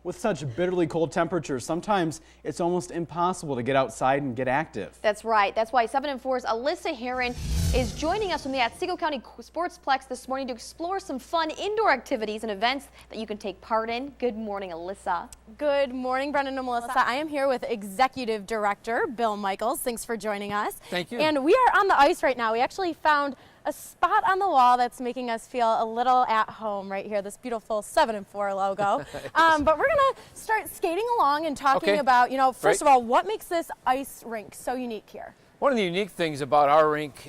With such bitterly cold temperatures, sometimes it's almost impossible to get outside and get active. That's right. That's why 7 and 4's Alyssa Heron is joining us from the Otsego County Sportsplex this morning to explore some fun indoor activities and events that you can take part in. Good morning, Alyssa. Good morning, Brendan and Melissa. I am here with Executive Director Bill Michaels. Thanks for joining us. Thank you. And we are on the ice right now. We actually found a spot on the wall that's making us feel a little at home right here, this beautiful 7 and 4 logo. But we're going to start skating along and talking about, first of all, what makes this ice rink so unique here? One of the unique things about our rink,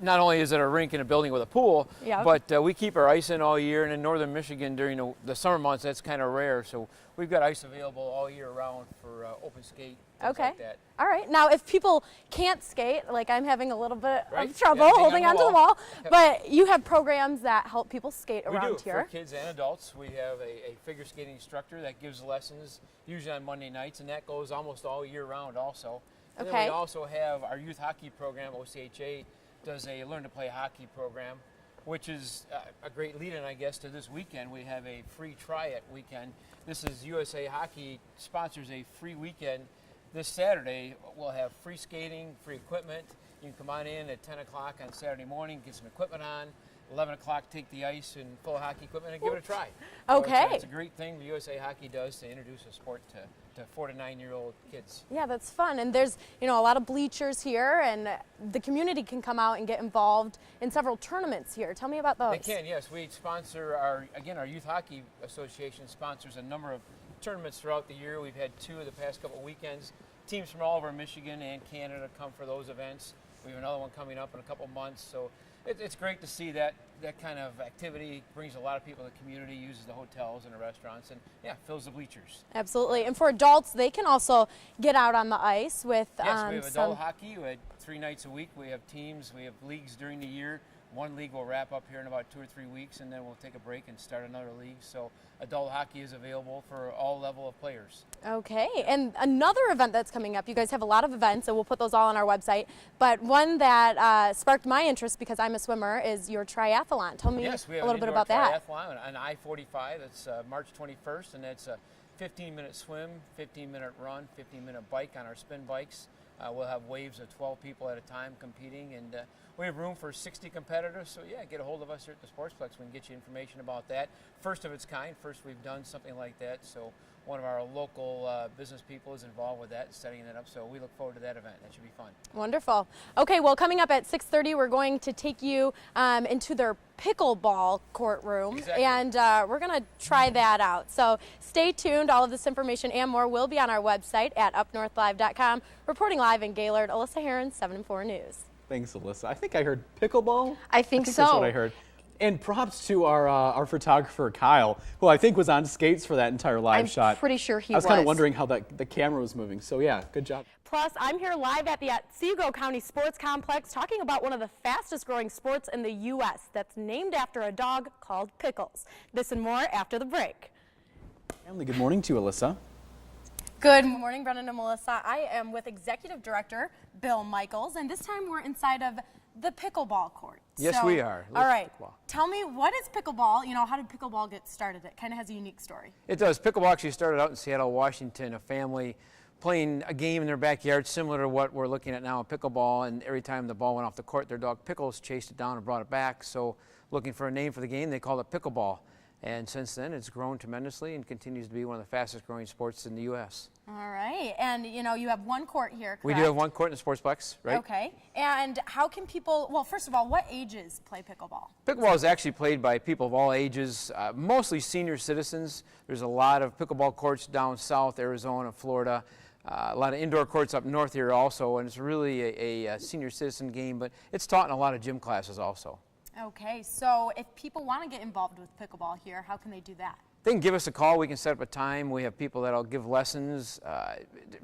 not only is it a rink in a building with a pool, but we keep our ice in all year, and in northern Michigan during the summer months, that's kind of rare. So we've got ice available all year round for open skate, things like that. All right. Now, if people can't skate, like I'm having a little bit of trouble holding onto the wall, but you have programs that help people skate around here. For kids and adults. We have a figure skating instructor that gives lessons, usually on Monday nights, and that goes almost all year round also. And then we also have our youth hockey program. OCHA does a Learn to Play hockey program, which is a great lead-in, I guess, to this weekend. We have a free try-it weekend. This is USA Hockey sponsors a free weekend. This Saturday, we'll have free skating, free equipment. You can come on in at 10 o'clock on Saturday morning, get some equipment on. 11 o'clock, take the ice and full hockey equipment and give it a try. Okay. So it's a great thing the USA Hockey does to introduce a sport to 4 to 9-year-old kids. Yeah, that's fun. And there's, a lot of bleachers here, and the community can come out and get involved in several tournaments here. Tell me about those. They can, yes. We sponsor our Youth Hockey Association sponsors a number of tournaments throughout the year. We've had 2 of the past couple weekends. Teams from all over Michigan and Canada come for those events. We have another one coming up in a couple months. So it's great to see that kind of activity brings a lot of people in the community, uses the hotels and the restaurants, and fills the bleachers. Absolutely. And for adults, they can also get out on the ice with we have adult hockey. We had 3 nights a week. We have teams. We have leagues during the year. One league will wrap up here in about 2 or 3 weeks, and then we'll take a break and start another league. So adult hockey is available for all level of players. Okay, and another event that's coming up, you guys have a lot of events, and we'll put those all on our website, but one that sparked my interest because I'm a swimmer is your triathlon. Tell me a little bit about that. Triathlon on I-45. It's March 21st, and it's a 15-minute swim, 15-minute run, 15-minute bike on our spin bikes. We'll have waves of 12 people at a time competing, and we have room for 60 competitors. So get a hold of us here at the Sportsplex. We can get you information about that. First of its kind. First we've done something like that. So one of our local business people is involved with that, setting that up. So we look forward to that event. That should be fun. Wonderful. Okay, well, coming up at 6:30, we're going to take you into their pickleball courtroom, and we're going to try that out. So stay tuned. All of this information and more will be on our website at UpNorthLive.com. Reporting live in Gaylord, Alyssa Heron, 7 and 4 News. Thanks, Alyssa. I think I heard pickleball. I think so. That's what I heard. And props to our photographer, Kyle, who I think was on skates for that entire live shot. I'm pretty sure he was. I was kind of wondering how the camera was moving. So, good job. Plus, I'm here live at the Otsego County Sports Complex talking about one of the fastest growing sports in the U.S. that's named after a dog called Pickles. This and more after the break. Family, good morning to you, Alyssa. Good morning, Brendan and Melissa. I am with Executive Director Bill Michaels, and this time we're inside of the pickleball court. Yes, we are. All right. Tell me, what is pickleball? How did pickleball get started? It kind of has a unique story. It does. Pickleball actually started out in Seattle, Washington, a family playing a game in their backyard similar to what we're looking at now in pickleball, and every time the ball went off the court, their dog Pickles chased it down and brought it back. So looking for a name for the game, they called it pickleball. And since then, it's grown tremendously and continues to be one of the fastest growing sports in the U.S. All right. And, you have one court here, correct? We do have one court in the Sportsplex, right? Okay. And how can people, well, first of all, what ages play pickleball? Pickleball is actually played by people of all ages, mostly senior citizens. There's a lot of pickleball courts down south, Arizona, Florida. A lot of indoor courts up north here also, and it's really a senior citizen game, but it's taught in a lot of gym classes also. Okay, so if people want to get involved with pickleball here, how can they do that? They can give us a call. We can set up a time. We have people that'll give lessons.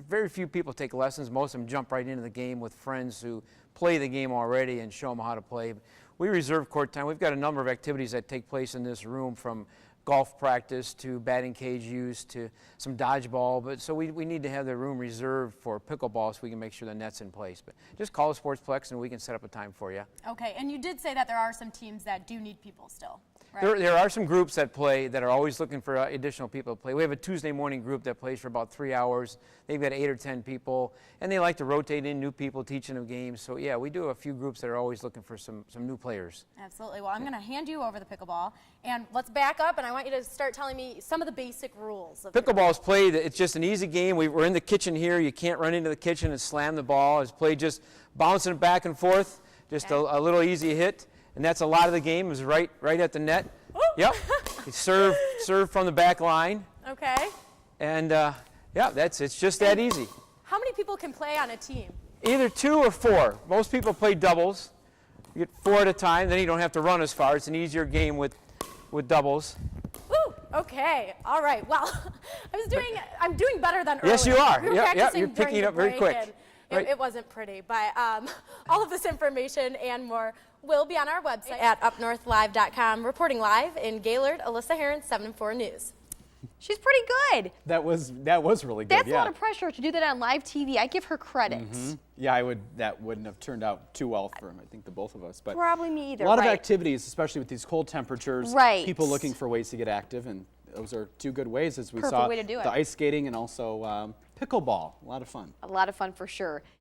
Very few people take lessons. Most of them jump right into the game with friends who play the game already and show them how to play. We reserve court time. We've got a number of activities that take place in this room, from golf practice to batting cage use to some dodgeball. But so we need to have the room reserved for pickleball so we can make sure the net's in place. But just call the Sportsplex and we can set up a time for you. Okay, and you did say that there are some teams that do need people still. Right. There are some groups that play that are always looking for additional people to play. We have a Tuesday morning group that plays for about 3 hours. They've got 8 or 10 people, and they like to rotate in new people, teaching them games. So yeah, we do have a few groups that are always looking for some new players. Absolutely. Well, I'm going to hand you over the pickleball, and let's back up, and I want you to start telling me some of the basic rules. Pickleball is played, it's just an easy game. We're in the kitchen here. You can't run into the kitchen and slam the ball. It's played just bouncing it back and forth, just a little easy hit. And that's a lot of the game, is right at the net. Ooh. Yep. You serve from the back line. Okay. And yeah, it's just that easy. How many people can play on a team? Either 2 or 4. Most people play doubles. You get 4 at a time, then you don't have to run as far. It's an easier game with doubles. Woo! Okay. All right. Well, I'm doing better than earlier. Yes, you are. We were Yep, practicing you're picking during it up the very break, quick. and Right. It wasn't pretty, but all of this information and more will be on our website at UpNorthLive.com. Reporting live in Gaylord, Alyssa Heron, 7-4 News. She's pretty good. That was really good. That's yeah. a lot of pressure to do that on live TV. I give her credit. Yeah, that wouldn't have turned out too well for I think the both of us. But Probably me either. a lot of right. activities, especially with these cold temperatures. Right. People looking for ways to get active, and those are 2 good ways, as we Perfect saw way to do it. the ice skating and also pickleball. A lot of fun. A lot of fun for sure.